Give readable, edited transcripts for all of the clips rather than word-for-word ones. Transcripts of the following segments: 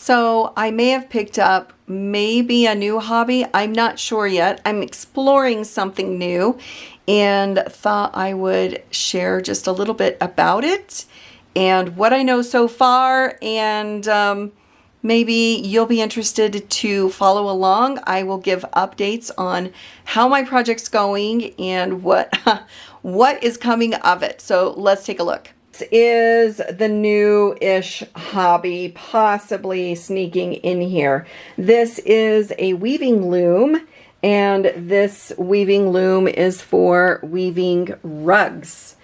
So I may have picked up maybe a new hobby. I'm not sure yet. I'm exploring something new and thought I would share just a little bit about it and what I know so far, and maybe you'll be interested to follow along. I will give updates on how my project's going and what is coming of it. So let's take a look. This is the new-ish hobby possibly sneaking in here. This is a weaving loom, and this weaving loom is for weaving rugs.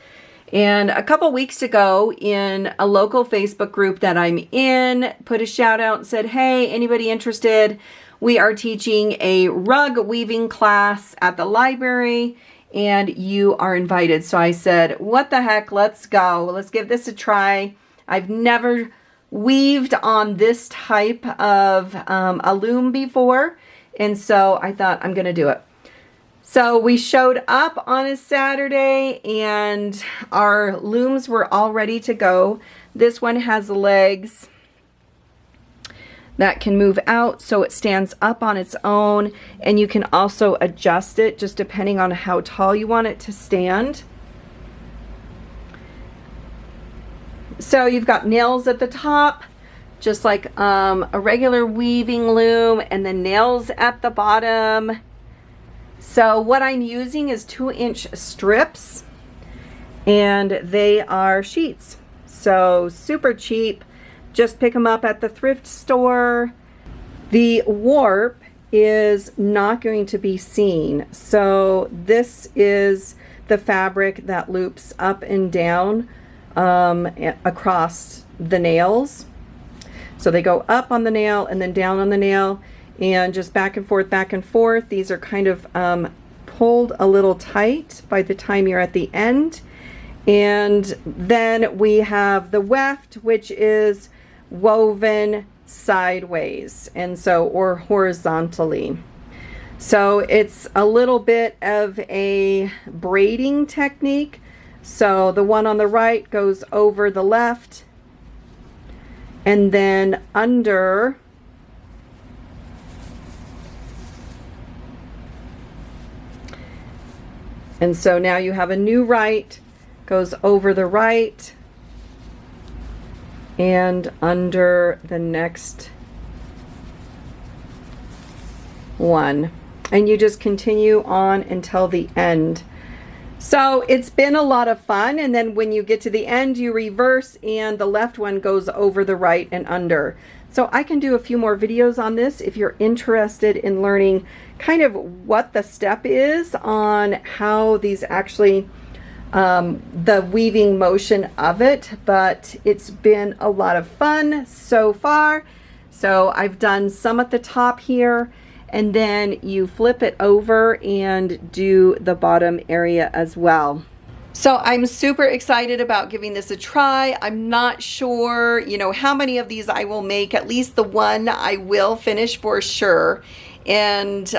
And a couple weeks ago, in a local Facebook group that I'm in, put a shout out and said, hey, anybody interested? We are teaching a rug weaving class at the library and you are invited. So I said, what the heck, let's go. Let's give this a try. I've never weaved on this type of a loom before. And so I thought I'm gonna do it. So we showed up on a Saturday and our looms were all ready to go. This one has legs that can move out so it stands up on its own, and you can also adjust it just depending on how tall you want it to stand. So you've got nails at the top, just like a regular weaving loom, and then nails at the bottom. So what I'm using is 2-inch strips, and they are sheets. So super cheap. Just pick them up at the thrift store. The warp is not going to be seen. So this is the fabric that loops up and down across the nails. So they go up on the nail and then down on the nail and just back and forth, back and forth. These are kind of pulled a little tight by the time you're at the end. And then we have the weft, which is woven sideways, and so, or horizontally. So it's a little bit of a braiding technique. So the one on the right goes over the left and then under, and so now you have a new right, goes over the right and under the next one, and you just continue on until the end. So it's been a lot of fun, and then when you get to the end you reverse and the left one goes over the right and under. So I can do a few more videos on this if you're interested in learning kind of what the step is on how these actually the weaving motion of it, but it's been a lot of fun so far. So I've done some at the top here, and then you flip it over and do the bottom area as well. So I'm super excited about giving this a try. I'm not sure, you know, how many of these I will make. At least the one I will finish for sure. And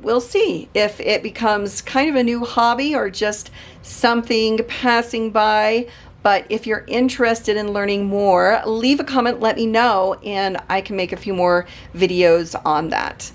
we'll see if it becomes kind of a new hobby or just something passing by. But if you're interested in learning more, leave a comment, let me know, and I can make a few more videos on that.